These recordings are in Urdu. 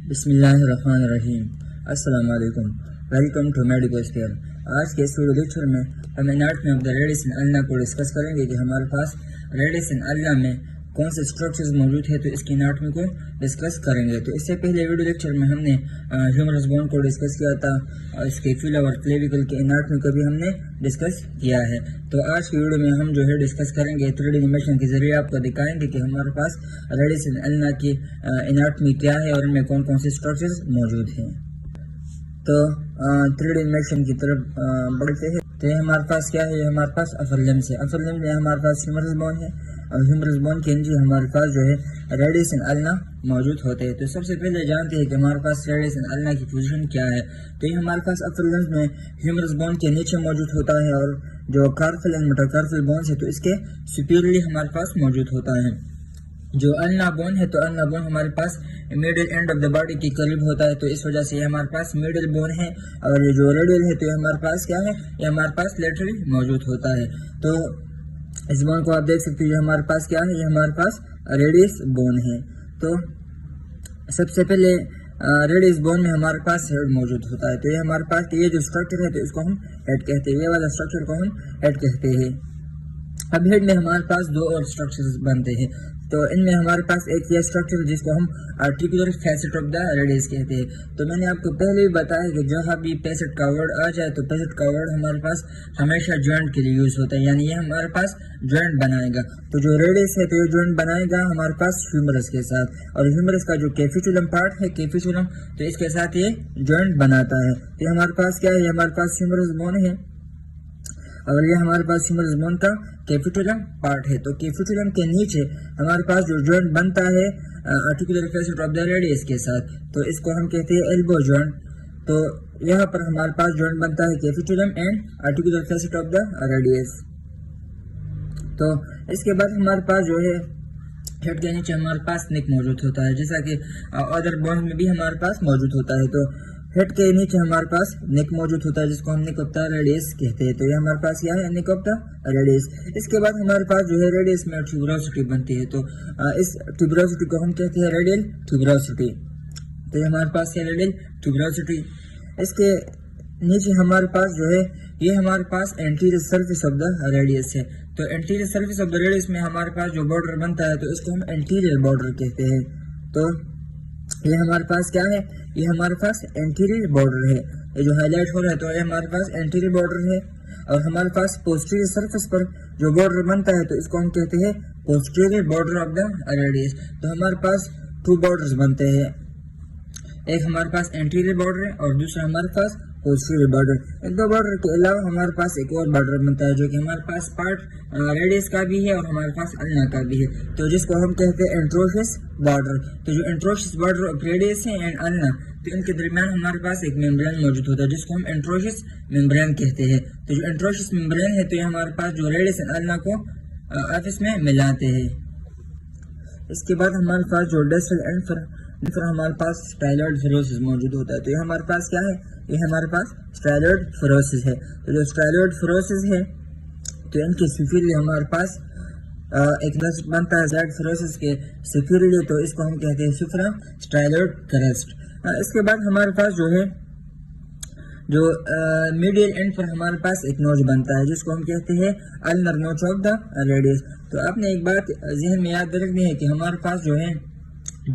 بسم اللہ الرحمن الرحیم۔ السلام علیکم، ویلکم ٹو میڈیکل اسپیئر۔ آج کے اس ویڈیو لیکچر میں ہم اناٹمی آف دا ریڈس ان النا کو ڈسکس کریں گے کہ ہمارے پاس ریڈس ان النا میں کون سے اسٹرکچرز موجود ہے، تو اس کی اناٹمی کو ڈسکس کریں گے۔ تو اس سے پہلے ویڈیو لیکچر میں ہم نے ہیومرس بون کو ڈسکس کیا تھا، اس کے فیلا اور کلیویکل کی اناٹمی کو بھی ہم نے ڈسکس کیا ہے۔ تو آج کی ویڈیو میں ہم جو ہے ڈسکس کریں گے 3D اینیمیشن کے ذریعے آپ کو دکھائیں گے کہ ہمارے پاس ریڈس ان النا کی اناٹمی کیا ہے اور ان میں کون کون سے اسٹرکچرز موجود ہیں۔ تو 3D اینیمیشن کی طرف بڑھتے ہیں۔ تو یہ ہمارے پاس کیا ہے، ہمارے پاس اپر لمبس ہے۔ اپر لمب میں ہمارے پاس ہیومرس بون ہے اور ہیومرس بون کے نیچے ہمارے پاس جو ہے ریڈس ان النا موجود ہوتے ہیں۔ تو سب سے پہلے جانتے ہیں کہ ہمارے پاس ریڈس ان النا کی پوزیشن کیا ہے۔ تو یہ ہمارے پاس اپر لمب میں ہیومرس بون کے نیچے موجود ہوتا ہے، اور جو کارپل اینڈ میٹاکارپل بونز ہے تو اس کے سپیریئرلی ہمارے پاس موجود ہوتا ہے۔ جو النا بون ہے تو النا بون ہمارے پاس medial end of the body کے قریب ہوتا ہے، تو اس وجہ سے یہ ہمارے پاس میڈل بون ہے، اور یہ جو ریڈل ہے تو یہ ہمارے پاس کیا ہے، یہ ہمارے پاس لیٹرلی موجود ہوتا ہے۔ تو اس بون کو آپ دیکھ سکتے ہیں، یہ ہمارے پاس کیا ہے، یہ ہمارے پاس ریڈس بون ہے۔ تو سب سے پہلے ریڈس بون میں ہمارے پاس ہیڈ موجود ہوتا ہے۔ تو یہ ہمارے پاس یہ جو اسٹرکچر ہے تو اس کو ہم ہیڈ کہتے ہیں، یہ والا اسٹرکچر کو ہم ہیڈ کہتے ہیں۔ اب ہیڈ میں ہمارے پاس دو اور اسٹرکچرز بنتے ہیں، تو ان میں ہمارے پاس ایک یہ اسٹرکچر جس کو ہم articular facet of the radius کہتے ہیں۔ تو میں نے آپ کو پہلے بھی بتایا کہ جہاں بھی پیسٹ کا ورڈ آ جائے تو پیسٹ کا ورڈ ہمارے پاس ہمیشہ جوائنٹ کے لیے یوز ہوتا ہے، یعنی یہ ہمارے پاس جوائنٹ بنائے گا۔ تو جو ریڈس ہے تو یہ جوائنٹ بنائے گا ہمارے پاس ہیومرس کے ساتھ، اور ہیومرس کا جو کیفیچولم پارٹ ہے، کیفیچولم، تو اس کے ساتھ یہ جوائنٹ بناتا ہے۔ تو یہ ہمارے پاس کیا ہے، یہ ہمارے پاس ہیومرس بون ہے، اور یہ ہمارے پاس ہیومرس بون کا کیفیٹولم پارٹ ہے۔ تو کیفیٹولم کے نیچے ہمارے پاس جو جوائنٹ بنتا ہے articular facet of the radius کے ساتھ، تو اس کو ہم کہتے ہیں ایلبو جوائنٹ۔ تو یہاں پر ہمارے پاس جوائنٹ بنتا ہے capitulum and articular facet of the radius. تو اس کے بعد ہمارے پاس جو ہے ہیڈ کے نیچے ہمارے پاس نیک موجود ہوتا ہے، جیسا کہ ادر بون میں بھی ہمارے پاس موجود ہوتا ہے۔ تو ہیڈ کے نیچے ہمارے پاس نیک موجود ہوتا ہے جس کو ہم نیک آف دا ریڈس کہتے ہیں۔ تو یہ ہمارے پاس کیا ہے، نیک آف دا ریڈس۔ اس کے بعد ہمارے پاس جو ہے ریڈس میں ٹیوبروسٹی بنتی ہے، تو اس ٹیوبروسٹی کو ہم کہتے ہیں ریڈل ٹیوبروسٹی۔ تو یہ ہمارے پاس ہے ریڈل ٹیوبروسٹی۔ اس کے نیچے ہمارے پاس جو ہے یہ ہمارے پاس anterior surface of the radius ہے۔ تو anterior surface of the radius میں ہمارے پاس جو بارڈر بنتا ہے تو اس کو ہم اینٹیریئر بارڈر کہتے ہیں۔ تو یہ ہمارے پاس کیا ہے، یہ ہمارے پاس اینٹیریئر بارڈر ہے، یہ جو ہائی لائٹ ہو رہا ہے تو یہ ہمارے پاس اینٹیریئر بارڈر ہے۔ اور ہمارے پاس پوسٹیریئر سرفیس پر جو بارڈر بنتا ہے تو اس کو ہم کہتے ہیں posterior border of the radius. تو ہمارے پاس دو بارڈرز بنتے ہیں، ایک ہمارے پاس اینٹیریئر بارڈر ہے اور دوسرا ہمارے پاس پوسٹیریئر بارڈر۔ ان دو بارڈر کے علاوہ ہمارے پاس ایک اور بارڈر بنتا ہے جو کہ ہمارے پاس پارٹ ریڈس کا بھی ہے اور ہمارے پاس النا کا بھی ہے، تو جس کو ہم کہتے ہیں انٹروشس بارڈر۔ تو جو انٹروشس بارڈر آف ریڈس ہے اینڈ النا، تو ان کے درمیان ہمارے پاس ایک ممبرین موجود ہوتا ہے جس کو ہم انٹروشس ممبرین کہتے ہیں۔ تو جو انٹروشس ممبرین ہے تو یہ ہمارے پاس جو ریڈس اینڈ النا کو آپس میں ملاتے ہیں۔ اس کے بعد ہمارے پاس جو ڈسٹل اینڈ پھر ہمارے پاس اسٹائلوئڈ فیروسس موجود ہوتا ہے۔ تو یہ ہمارے پاس کیا ہے، یہ ہمارے پاس اسٹائلوئڈ فیروسس ہے۔ تو جو اسٹائلوئڈ فیروسس ہے تو ان کے سپیریئرلی ہمارے پاس ایک کرسٹ بنتا ہے زائڈ فیروسس کے سپیریئرلی، تو اس کو ہم کہتے ہیں سپرا اسٹائلوئڈ کرسٹ۔ اس کے بعد ہمارے پاس جو ہے جو میڈیل اینڈ پر ہمارے پاس ایک نوچ بنتا ہے جس کو ہم کہتے ہیں النر نوچ آف دا ریڈس۔ تو آپ نے ایک بات ذہن میں یاد رکھنی ہے کہ ہمارے پاس جو ہے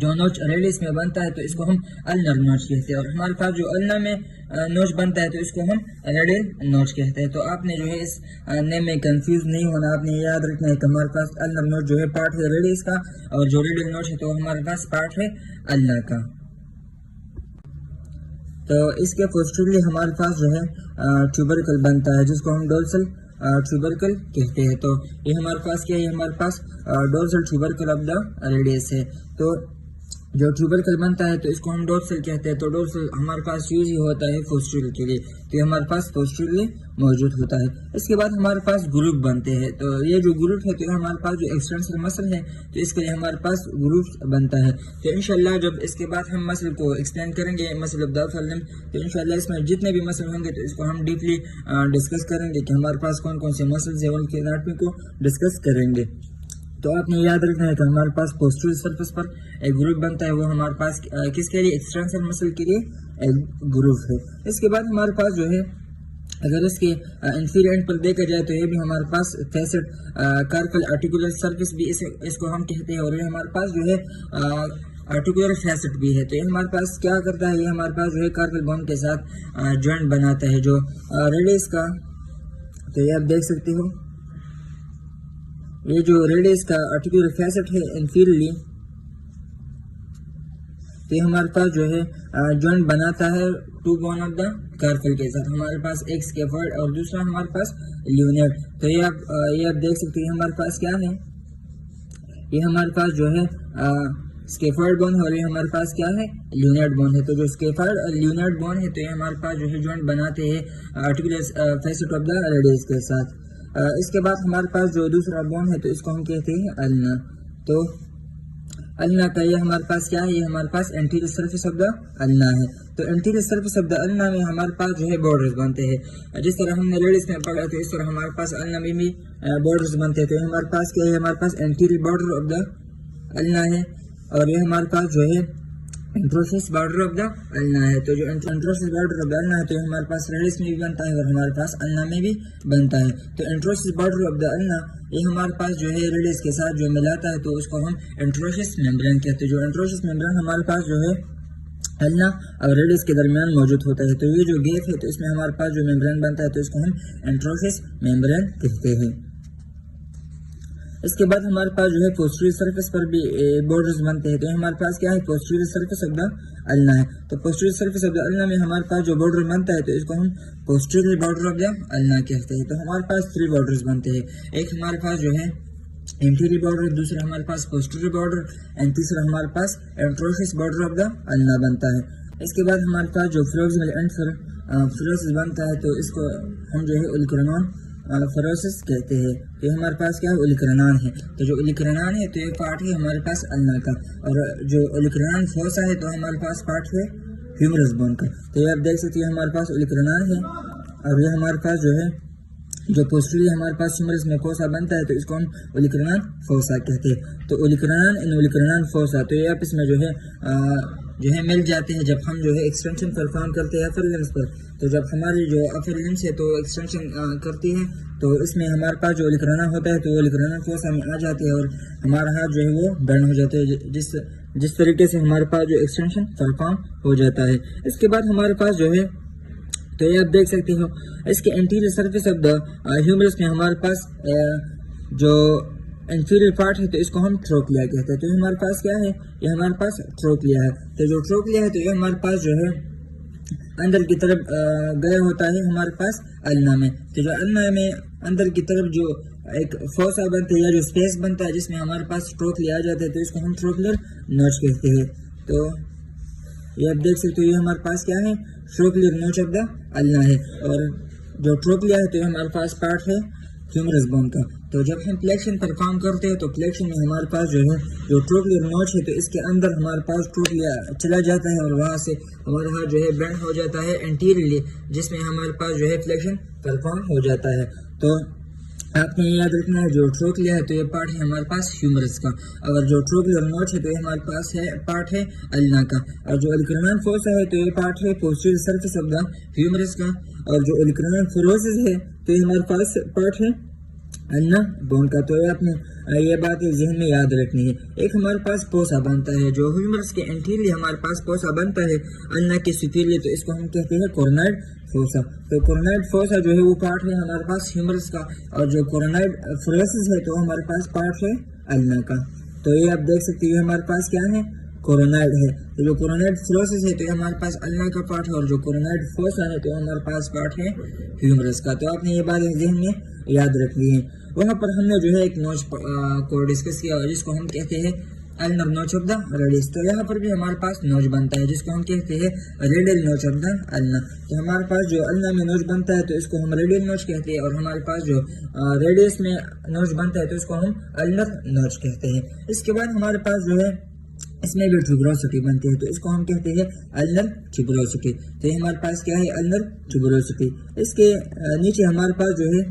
جو نوچ ریڈس میں بنتا ہے تو اس کو ہم النر نوچ کہتے ہیں، اور ہمارے پاس جو النا میں نوچ بنتا ہے تو اس کو ہم ریڈل نوچ کہتے ہیں۔ تو آپ نے جو ہے اس نیم میں کنفیوز نہیں ہونا، آپ نے یاد رکھنا ہے کہ ہمارے پاس النر نوچ جو ہے پارٹ ہے ریڈس کا، اور جو ریڈل نوچ ہے تو ہمارے پاس پارٹ ہے النا کا۔ تو اس کے پوسٹیریئرلی ہمارے پاس جو ہے ٹیوبرکل بنتا ہے جس کو ہم ڈورسل ٹیوبرکل کہتے ہیں۔ تو یہ ہمارے پاس کیا ہے، یہ ہمارے پاس ڈورسل ٹیوبرکل آف دا ریڈس ہے۔ تو جو ٹیوبرکل بنتا ہے تو اس کو ہم ڈورسل کہتے ہیں۔ تو ڈورسل ہمارے پاس یوز ہی ہوتا ہے پوسٹیریئر کے لیے، تو یہ ہمارے پاس پوسٹیریئرلی موجود ہوتا ہے۔ اس کے بعد ہمارے پاس گروپ بنتے ہیں۔ تو یہ جو گروپ ہے تو یہ ہمارے پاس جو ایکسٹینسر مسل ہے تو اس کے لیے ہمارے پاس گروپ بنتا ہے۔ تو انشاءاللہ جب اس کے بعد ہم مسل کو ایکسپلین کریں گے، مسل آف دا اپر لمب، تو انشاءاللہ اس میں جتنے بھی مسل ہوں گے تو اس کو ہم ڈیپلی ڈسکس کریں گے کہ ہمارے پاس کون کون سے مسلز ہیں، ان کی اناٹمی کو ڈسکس کریں گے۔ تو آپ نے یاد رکھنا ہے کہ ہمارے پاس پوسٹیریور سرفیس پر ایک گروپ بنتا ہے، وہ ہمارے پاس کس کے لیے؟ ایکسٹینشن مسل کے لیے ایک گروپ ہے۔ اس کے بعد ہمارے پاس جو ہے اگر اس کے انفیریئر اینڈ پر دیکھا جائے تو یہ بھی ہمارے پاس فیسٹ کارپل آرٹیکولر سرفیس بھی اس کو ہم کہتے ہیں، اور یہ ہمارے پاس جو ہے آرٹیکولر فیسٹ بھی ہے۔ تو یہ ہمارے پاس کیا کرتا ہے؟ یہ ہمارے پاس جو ہے کارپل بون کے ساتھ جوائنٹ بناتا ہے جو ریڈیس کا۔ تو یہ آپ دیکھ سکتے ہو، یہ جو ریڈیس کا آرٹیکولر فیسٹ ہے انفیریئرلی، تو یہ ہمارے پاس جو ہے جوائنٹ بناتا ہے ٹو بون آف دا کارپل کے ساتھ۔ ہمارے پاس ایک اسکیفولڈ اور دوسرا ہمارے پاس لیونیٹ۔ تو یہ آپ دیکھ سکتے ہیں ہمارے پاس کیا ہے، یہ ہمارے پاس جو ہے اسکیفولڈ بون ہے، اور یہ ہمارے پاس کیا ہے؟ لیونیٹ بون ہے۔ تو جو اسکیفولڈ اور لیونیٹ بون ہے تو یہ ہمارے پاس جو ہے جوائنٹ بناتے ہیں articular facet of the radius کے ساتھ۔ اس کے بعد ہمارے پاس جو دوسرا بون ہے تو اس کو ہم کہتے ہیں النا۔ تو النا کا یہ ہمارے پاس کیا ہے؟ یہ ہمارے پاس انٹیریئر سرفیس آف دا النا ہے۔ تو انٹیریئر سرفیس آف دا النا میں ہمارے پاس جو ہے بارڈرز بنتے ہیں، جس طرح ہم نے ریڈیس میں پڑھا تو اس طرح ہمارے پاس النا میں بھی بارڈرز بنتے ہیں۔ تو یہ ہمارے پاس کیا ہے؟ ہمارے پاس انٹیریئر بارڈر آف دا النا ہے، اور یہ ہمارے پاس جو ہے انٹروسس بارڈر آف دا النا ہے۔ تو جو انٹروسس بارڈر آف دا النا ہے تو یہ ہمارے پاس ریڈیس میں بھی بنتا ہے اور ہمارے پاس النا میں بھی بنتا ہے۔ تو انٹروسس بارڈر آف دا النا یہ ہمارے پاس جو ہے ریڈیس کے ساتھ جو ملاتا ہے تو اس کو ہم انٹروسس ممبرین کہتے ہیں۔ جو انٹروسس ممبرین ہمارے پاس جو ہے النا اور ریڈیس کے درمیان موجود ہوتا ہے، تو یہ جو گیپ ہے تو اس میں ہمارے پاس جو ممبرین بنتا ہے تو اس کو ہم انٹروسس ممبرین کہتے ہیں۔ اس کے بعد ہمارے پاس جو ہے پوسٹیریور سرفیس پر بھی بارڈرز بنتے ہیں۔ تو ہمارے پاس کیا ہے؟ پوسٹیریور سرفیس آف دا النا ہے۔ تو پوسٹیریور سرفیس آف دا النا میں ہمارے پاس جو بارڈر بنتا ہے تو اس کو ہم پوسٹیریور بارڈر آف دا النا کہتے ہیں۔ تو ہمارے پاس 3 بارڈرز بنتے ہیں، ایک ہمارے پاس جو ہے انٹیریئر بارڈر، دوسرا ہمارے پاس پوسٹیریور بارڈر، اینڈ تیسرا ہمارے پاس انٹروسس بارڈر آف دا النا بنتا ہے۔ اس کے بعد ہمارے پاس جو فلوکسمل انفروسس بنتا ہے تو اس کو ہم جو ہے اولیکرنون فروسس کہتے ہیں۔ تو یہ ہمارے پاس کیا ہے؟ اولیکرنان ہے۔ تو جو اولیکرنان ہے تو یہ پارٹ ہے ہمارے پاس النا کا، اور جو اولیکرنان فوسا ہے تو ہمارے پاس پارٹ ہے ہیومرس بون کا۔ تو یہ آپ دیکھ سکتے ہیں ہمارے پاس اولیکرنان ہے، اور یہ ہمارے پاس جو ہے جو پوسٹیریور ہمارے پاس ہیومرس میں فوسا بنتا ہے تو اس کو ہم اولیکرنان فوسا کہتے ہیں۔ تو اولیکرنان ان اولیکرنان فوسا، تو یہ آپس میں جو ہے مل جاتے ہیں جب ہم جو ہے ایکسٹینشن پرفارم کرتے ہیں اپر لمس پر۔ تو جب ہماری جو اپر لمس ہے تو ایکسٹینشن کرتی ہے تو اس میں ہمارے پاس جو اولیکرنان ہوتا ہے تو وہ اولیکرنان فوسا میں آ جاتے ہیں اور ہمارا ہاتھ جو ہے وہ بینڈ ہو جاتا ہے، جس طریقے سے ہمارے پاس جو ایکسٹینشن پرفارم ہو جاتا ہے۔ اس کے بعد ہمارے پاس جو ہے تو یہ آپ دیکھ سکتے ہو اس کے interior surface of the humerus میں ہمارے پاس جو انفیریئر پارٹ ہے تو اس کو ہم ٹروکلیا کہتے ہیں۔ تو یہ ہمارے پاس کیا ہے؟ یہ ہمارے پاس ٹروکلیا ہے۔ تو جو ٹروکلیا ہے تو یہ ہمارے پاس جو ہے اندر کی طرف گیا ہوتا ہے ہمارے پاس النا میں۔ تو جو النا میں اندر کی طرف جو ایک فوسا بنتا ہے یا جو اسپیس بنتا ہے جس میں ہمارے پاس ٹروکلیا آ جاتا ہے تو اس کو ہم ٹروکلر نوچ کہتے ہیں۔ تو یہ آپ دیکھ سکتے ہو یہ ہمارے پاس کیا ہے؟ ٹروکلر نوچ آف دا النا ہے، اور جو ٹروکلیا ہے تو یہ ہمارے پاس پارٹ ہے ہیومرس بون کا۔ تو جب ہم فلیکشن پرفارم کرتے ہیں تو فلیکشن میں ہمارے پاس جو ہے جو ٹروکلر نوچ ہے تو اس کے اندر ہمارے پاس ٹروکلیا چلا جاتا ہے اور وہاں سے ہمارا ہاتھ جو ہے بینڈ ہو جاتا ہے انٹیریئرلی، جس میں ہمارے پاس جو ہے فلیکشن پرفارم ہو جاتا ہے۔ تو آپ نے یاد رکھنا ہے جو ٹروکلیا ہے تو یہ پارٹ ہے ہمارے پاس ہیومرس کا، اگر جو ٹروکلر نوچ ہے تو یہ ہمارے پاس ہے پارٹ ہے النا کا، اور جو اولیکرنان فوسا ہے تو یہ پارٹ ہے پوسٹیریور سرفیس آف دا ہیومرس کا، اور جو اولیکرنان فروسس ہے تو یہ ہمارے پاس پارٹ ہے النا بون کا۔ تو یہ آپ نے یہ بات ذہن میں یاد رکھنی ہے۔ ایک ہمارے پاس پوسا بنتا ہے جو ہیومرس کے انٹیریئرلی ہمارے پاس پوسا بنتا ہے النا کے سپیریئر، تو اس کو ہم کہتے ہیں کورونائڈ فوسا۔ تو کورونائڈ فوسا جو ہے وہ پارٹ ہے ہمارے پاس ہیومرس کا، اور جو کورونائڈ فروسس ہے تو ہمارے پاس پارٹ ہے النا کا۔ تو یہ آپ دیکھ سکتے ہیں ہمارے پاس کیا ہے؟ کورونائڈ ہے۔ تو جو کورونائڈ فروسس ہے تو یہ ہمارے پاس النا کا پارٹ ہے، اور جو کورونائڈ فوسا ہے تو ہمارے پاس پارٹ ہے ہیومرس کا۔ تو آپ نے یہ بات ذہن میں یاد رکھنی ہے۔ وہاں پر ہم نے جو ہے ایک نوچ کو ڈسکس کیا جس کو ہم کہتے ہیں النر نوچ آف دا ریڈیس۔ تو یہاں پر بھی ہمارے پاس نوچ بنتا ہے جس کو ہم کہتے ہیں ریڈیل نوچ آف دا النا۔ تو ہمارے پاس جو النا میں نوچ بنتا ہے تو اس کو ہم ریڈیل نوچ کہتے ہیں، اور ہمارے پاس جو ریڈیس میں نوچ بنتا ہے تو اس کو ہم النر نوچ کہتے ہیں۔ اس کے بعد ہمارے پاس جو ہے اس میں بھی ٹیوبروسٹی بنتی ہے تو اس کو ہم کہتے ہیں النر ٹیوبروسٹی۔ تو یہ ہمارے پاس کیا ہے؟ النر ٹیوبروسٹی۔ اس کے نیچے ہمارے پاس جو ہے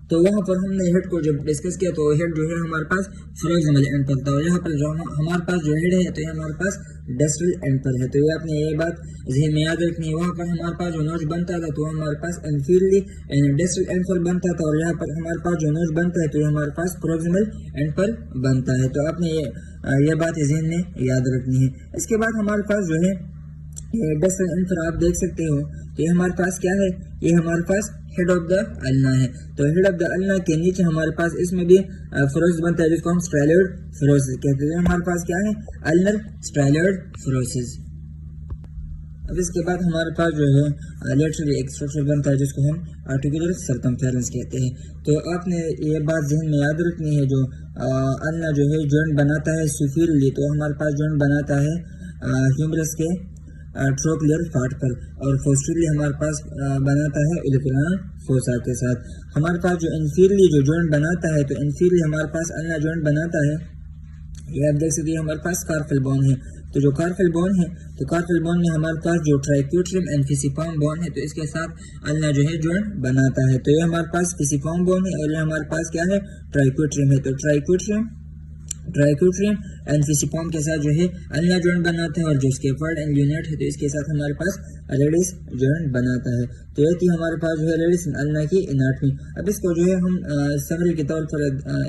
تو وہاں پر ہم نے ہیڈ کو جب ڈسکس کیا تو ہیڈ جو ہے ہمارے پاس فروگزیمل اینڈ پر تھا، اور یہاں پر جو ہمارے پاس جو ہیڈ ہے تو یہ ہمارے پاس ڈسٹل اینڈ پر ہے. تو یہ آپ نے یہ بات ذہن میں یاد رکھنی ہے. وہاں پر ہمارے پاس جو نوچ بنتا تھا تو ہمارے پاس انفیرلی ڈسٹل اینڈ پر بنتا تھا، اور یہاں پر ہمارے پاس جو نوچ بنتا ہے تو یہ ہمارے پاس پروگزیمل اینڈ پر بنتا ہے. تو آپ نے یہ بات ذہن میں یاد رکھنی ہے. اس کے بعد ہمارے پاس جو ہے ڈسٹل اینڈ پر آپ دیکھ سکتے ہو کہ یہ ہمارے پاس کیا ہے، یہ ہمارے پاس ہیڈ آف دا النا ہے. تو ہیڈ آف دا النا کے نیچے ہمارے پاس اس میں بھی فروسس بنتا ہے جس کو ہم اسٹرائلوئڈ فروسس کہتے ہیں. ہمارے پاس کیا ہے، النر اسٹرائلوئڈ فروسس. اب اس کے بعد ہمارے پاس جو ہے لیٹرلی ایک اسٹرکچر بنتا ہے جس کو ہم آرٹیکولر سرکمفیرنس کہتے ہیں. تو آپ نے یہ بات ذہن میں یاد رکھنی ہے، جو النا جو ہے جوائنٹ بناتا ہے سوفیرلی، تو ہمارے پاس جوائنٹ بناتا ہے ہیومرس کے ٹروکلیئر پارٹ پر، اور فوسٹرلی ہمارے پاس بناتا ہے اولیکولار فوسا کے ساتھ. ہمارے پاس جو انفیرلی جو جوائنٹ بناتا ہے تو انفیرلی ہمارے پاس النا جوائنٹ بناتا ہے. یہ آپ دیکھ سکتے ہیں ہمارے پاس کارپل بون ہے. تو جو کارپل بون ہے تو کارپل بون میں ہمارے پاس جو ٹرائیکوٹریم اینڈ فیسیفارم بون ہے تو اس کے ساتھ النا جو ہے جوائنٹ بناتا ہے. تو یہ ہمارے پاس فیسیفارم بون ہے اور یہ ہمارے پاس کیا ہے، ٹرائیکوٹریم ہے. تو ٹرائیکوٹریم اینڈ فیسیفارم کے ساتھ جو ہے النا جوائنٹ بناتا ہے، اور جو اسکیفولڈ اینڈ لیونیٹ ہے تو اس کے ساتھ ہمارے پاس ریڈس جوائنٹ بناتا ہے. تو یہ تھی ہمارے پاس جو ہے ریڈس النا کی اناٹمی. اب اس کو جو ہے ہم سمری کے طور پر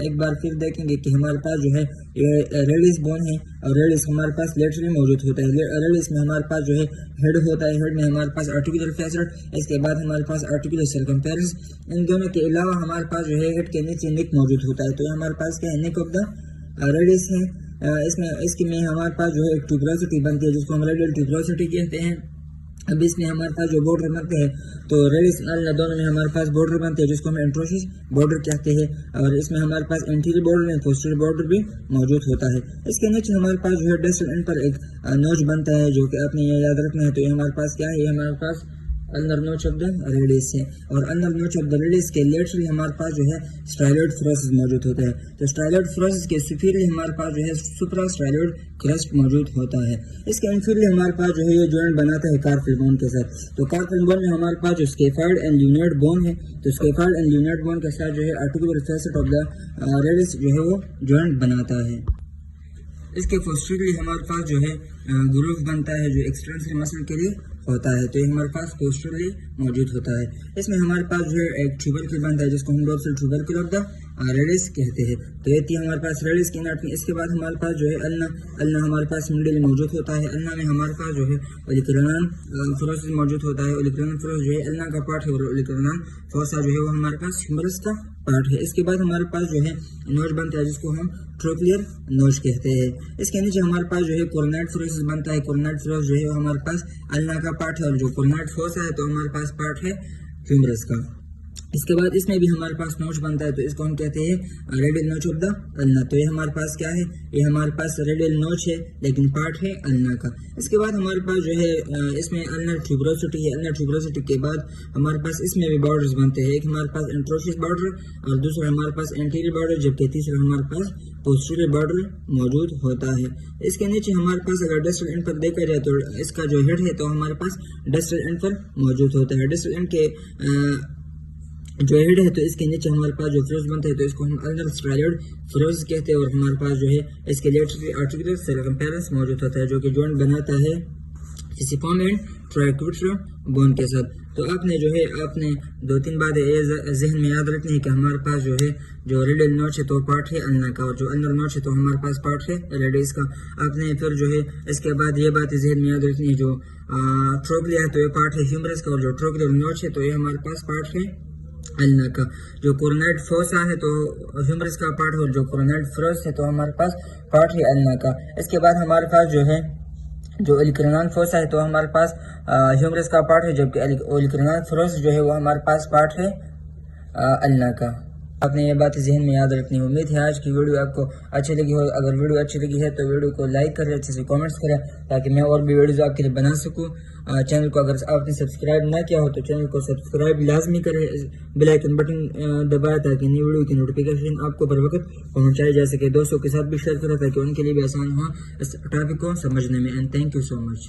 ایک بار پھر دیکھیں گے کہ ہمارے پاس جو ہے یہ ریڈس بون ہے، اور ریڈس ہمارے پاس لیٹرلی موجود ہوتا ہے. ریڈس میں ہمارے پاس جو ہے ہیڈ ہوتا ہے، ہیڈ میں ہمارے پاس آرٹیکولر فیسٹ، اس کے بعد ہمارے پاس آرٹیکولر سرکمفیرنس. ان دونوں کے علاوہ ہمارے پاس جو ہے ہیڈ کے نیچے نیک موجود ہوتا ہے. تو یہ ہمارے پاس کیا ہے، نیک آف دا ریڈس ہے. اس میں ہمارے پاس جو ہے ایک ٹیوبروسٹی بنتی ہے جس کو ہم ریڈیل ٹیوبروسٹی کہتے ہیں. اب اس میں ہمارے پاس جو بارڈر بنتے ہیں تو ریڈس النا دونوں میں ہمارے پاس بارڈر بنتے ہیں جس کو ہم انٹروسس بارڈر کہتے ہیں، اور اس میں ہمارے پاس انٹیریئر بارڈر اور پوسٹیریئر بارڈر بھی موجود ہوتا ہے. اس کے نیچے ہمارے پاس جو ہے ڈسٹل اینڈ پر ایک نوچ بنتا ہے جو کہ آپ نے یہ یاد رکھنا ہے. تو یہ ہمارے پاس کیا ہے، یہ ہمارے پاس اندر نوچ آف دا ریڈس ہے، اور اندر نوچ آف دا ریڈس کے لیٹرلی ہمارے پاس جو ہے اسٹرائلوئڈ فروسس موجود ہوتا ہے. تو اسٹرائلوئڈ فروسس کے سپیرلی ہمارے پاس جو ہے سپرا اسٹرائلوئڈ کرسٹ موجود ہوتا ہے. اس کے انفیرلی ہمارے پاس جو ہے یہ جوائنٹ بناتا ہے کارپل بون کے ساتھ. تو کارپل بون میں ہمارے پاس جو اسکیفولڈ اینڈ لیونیٹ بون ہے تو اسکیفولڈ اینڈ لیونیٹ بون کے ساتھ جو ہے articular facet of the radius جو ہے وہ جوائنٹ بناتا ہے. اس کے پوسٹیریئرلی ہمارے پاس جو ہے گروف بنتا ہے جو ایکسٹرنسل مسل کے لیے ہوتا ہے. تو یہ ہمارے پاس پوسٹیریئرلی موجود ہوتا ہے. اس میں ہمارے پاس جو ہے ایک ٹیوبرکل بنتا ہے جس کو ہم ڈورسل ٹیوبرکل آف دا ریڈس کہتے ہیں. تو یہ تھی ہمارے پاس ریڈس کی اناٹمی. اس کے بعد ہمارے پاس جو ہے النا ہمارے پاس مڈل موجود ہوتا ہے. النا میں ہمارے پاس جو ہے اولیکولار فروسس موجود ہوتا ہے. اولیکولار فروسس جو ہے النا کا پارٹ ہے، اور اولیکولار فوسا جو ہے وہ ہمارے پاس ہیومرس کا پارٹ ہے. اس کے بعد ہمارے پاس جو ہے نوچ بنتا ہے جس کو ہم ٹروکلیئر نوچ کہتے ہیں. اس کے نیچے ہمارے پاس جو ہے کورونائڈ فروسس بنتا ہے. کورونائڈ فروسس جو ہے ہمارے پاس النا کا پارٹ ہے، اور جو کورونائڈ فوسا ہے تو ہمارے پاس پارٹ ہے ہیومرس کا. اس کے بعد اس میں بھی ہمارے پاس نوچ بنتا ہے تو اس کو ہم کہتے ہیں ریڈیل نوچ آف دا النا. تو یہ ہمارے پاس کیا ہے، یہ ہمارے پاس ریڈیل نوچ ہے لیکن پارٹ ہے النا کا. اس کے بعد ہمارے پاس جو ہے اس میں النر ٹیوبروسٹی ہے. النر ٹیوبروسٹی کے بعد ہمارے پاس اس میں بھی بارڈرز بنتے ہیں. ایک ہمارے پاس انٹروسس بارڈر اور دوسرا ہمارے پاس انٹیریئر بارڈر، جبکہ تیسرا ہمارے پاس پوسٹیریئر بارڈر موجود ہوتا ہے. اس کے نیچے ہمارے پاس اگر ڈسٹل اینڈ پر دیکھا جائے تو اس کا جو ہیڈ ہے تو ہمارے پاس ڈسٹل اینڈ پر موجود ہوتا ہے. ڈسٹل اینڈ کے جو ہیڈ ہے تو اس کے نیچے ہمارے پاس جو فروز بنتا ہے تو اس کو ہم النر اسٹرائلوئڈ فروز کہتے ہیں، اور ہمارے پاس جو ہے اس کے لیٹرلی آرٹیکولر سرکمفیرنس موجود ہوتا ہے جو کہ جوائنٹ بناتا ہے فیسیفارم اینڈ ٹرائیکوٹریم بون کے ساتھ. تو آپ نے جو ہے آپ نے 2-3 باتیں ذہن میں یاد رکھنی ہے کہ ہمارے پاس جو ہے جو ریڈیل نوچ ہے تو پارٹ ہے النا کا، اور جو النر نوچ ہے تو ہمارے پاس پارٹ ہے ریڈس کا. آپ نے پھر جو ہے اس کے بعد یہ باتیں ذہن میں یاد رکھنی ہے، جو ٹروکلیا ہے تو یہ پارٹ ہے ہیومرس کا، اور جو ٹروکلر نوچ ہے تو یہ ہمارے پاس پارٹ ہے النا کا. جو کورونائڈ فوسا ہے تو ہیومرس کا پارٹ ہے، اور جو کورونائڈ فروس ہے تو ہمارے پاس پارٹ ہے النا کا. اس کے بعد ہمارے پاس جو ہے جو اولیکولار فوسا ہے تو ہمارے پاس ہیومرس کا پارٹ ہے، جبکہ اولیکولار فروس جو ہے وہ ہمارے پاس پارٹ ہے النا کا. آپ نے یہ بات ذہن میں یاد رکھنی ہے. امید ہے آج کی ویڈیو آپ کو اچھی لگی ہو. اگر ویڈیو اچھی لگی ہے تو ویڈیو کو لائک کریں، اچھے سے کامنٹس کریں تاکہ میں اور بھی ویڈیوز آپ کے لیے بنا سکوں. چینل کو اگر آپ نے سبسکرائب نہ کیا ہو تو چینل کو سبسکرائب لازمی کریں، بیل آئیکن بٹن دبائیں تاکہ نئی ویڈیو کی نوٹیفیکیشن آپ کو بر وقت پہنچائی جا سکے. دوستوں کے ساتھ بھی شیئر کریں تاکہ ان کے لیے بھی آسان ہو اس ٹاپک کو سمجھنے میں. And thank you so much.